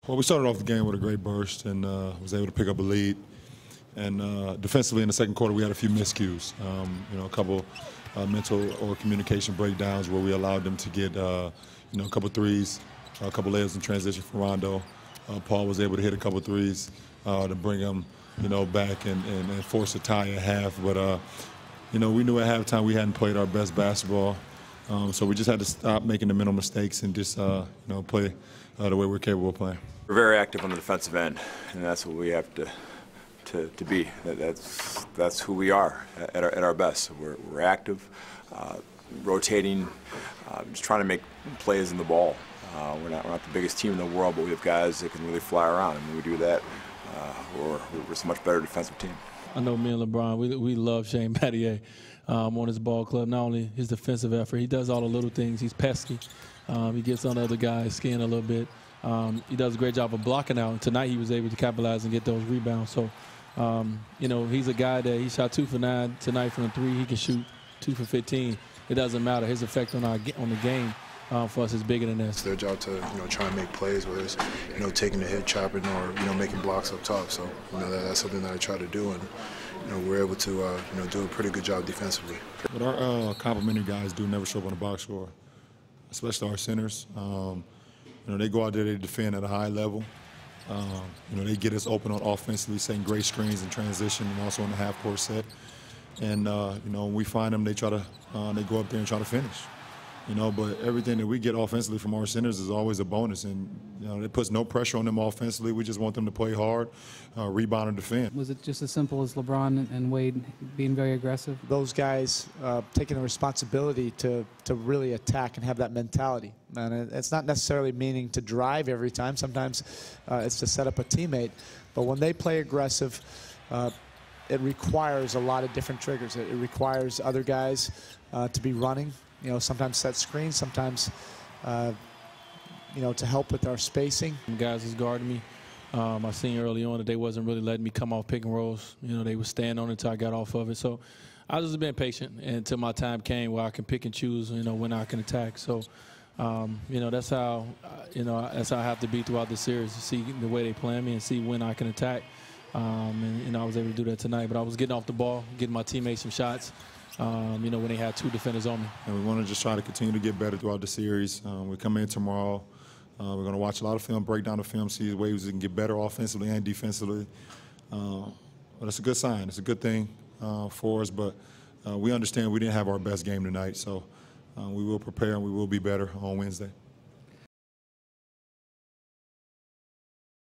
Well, we started off the game with a great burst and was able to pick up a lead. And defensively in the second quarter, we had a few miscues. A couple mental or communication breakdowns where we allowed them to get, a couple threes, a couple layups in transition from Rondo. Paul was able to hit a couple threes to bring him, back and force a tie at half. But, we knew at halftime we hadn't played our best basketball. So we just had to stop making the mental mistakes and just, play the way we're capable of playing. We're very active on the defensive end, and that's what we have to be. That's who we are at our best. We're active, rotating, just trying to make plays in the ball. We're not the biggest team in the world, but we have guys that can really fly around, and when we do that, we're a much better defensive team. I know me and LeBron, we love Shane Battier on his ball club. Not only his defensive effort, he does all the little things. He's pesky. He gets on the other guy's skin a little bit. He does a great job of blocking out. And tonight he was able to capitalize and get those rebounds. So, he's a guy that he shot 2 for 9 tonight from the 3. He can shoot 2 for 15. It doesn't matter. His effect on the game for us is bigger than this. It's their job to try and make plays, whether it's taking the hit, chopping, or making blocks up top. So that's something that I try to do, and we're able to do a pretty good job defensively. What our complimentary guys do never show up on the box score, especially our centers. They go out there, they defend at a high level. They get us open on offensively, setting great screens in transition and also in the half-court set. And when we find them, they go up there and try to finish. But everything that we get offensively from our centers is always a bonus, and it puts no pressure on them offensively. We just want them to play hard, rebound, and defend. Was it just as simple as LeBron and Wade being very aggressive? Those guys taking the responsibility to really attack and have that mentality. And it's not necessarily meaning to drive every time. Sometimes it's to set up a teammate. But when they play aggressive, it requires a lot of different triggers. It requires other guys to be running. Sometimes set screens, sometimes, to help with our spacing. Guys was guarding me. I seen early on that they wasn't really letting me come off pick and rolls. They would stand on it until I got off of it. So I was just being patient until my time came where I can pick and choose, when I can attack. So, that's how, that's how I have to be throughout the series, to see the way they play me and see when I can attack. And I was able to do that tonight. But I was getting off the ball, getting my teammates some shots. When they had 2 defenders on me. And we want to just try to continue to get better throughout the series. We come in tomorrow. We're going to watch a lot of film, break down the film, see the ways we can get better offensively and defensively. But it's a good sign. It's a good thing for us. But we understand we didn't have our best game tonight. So we will prepare and we will be better on Wednesday.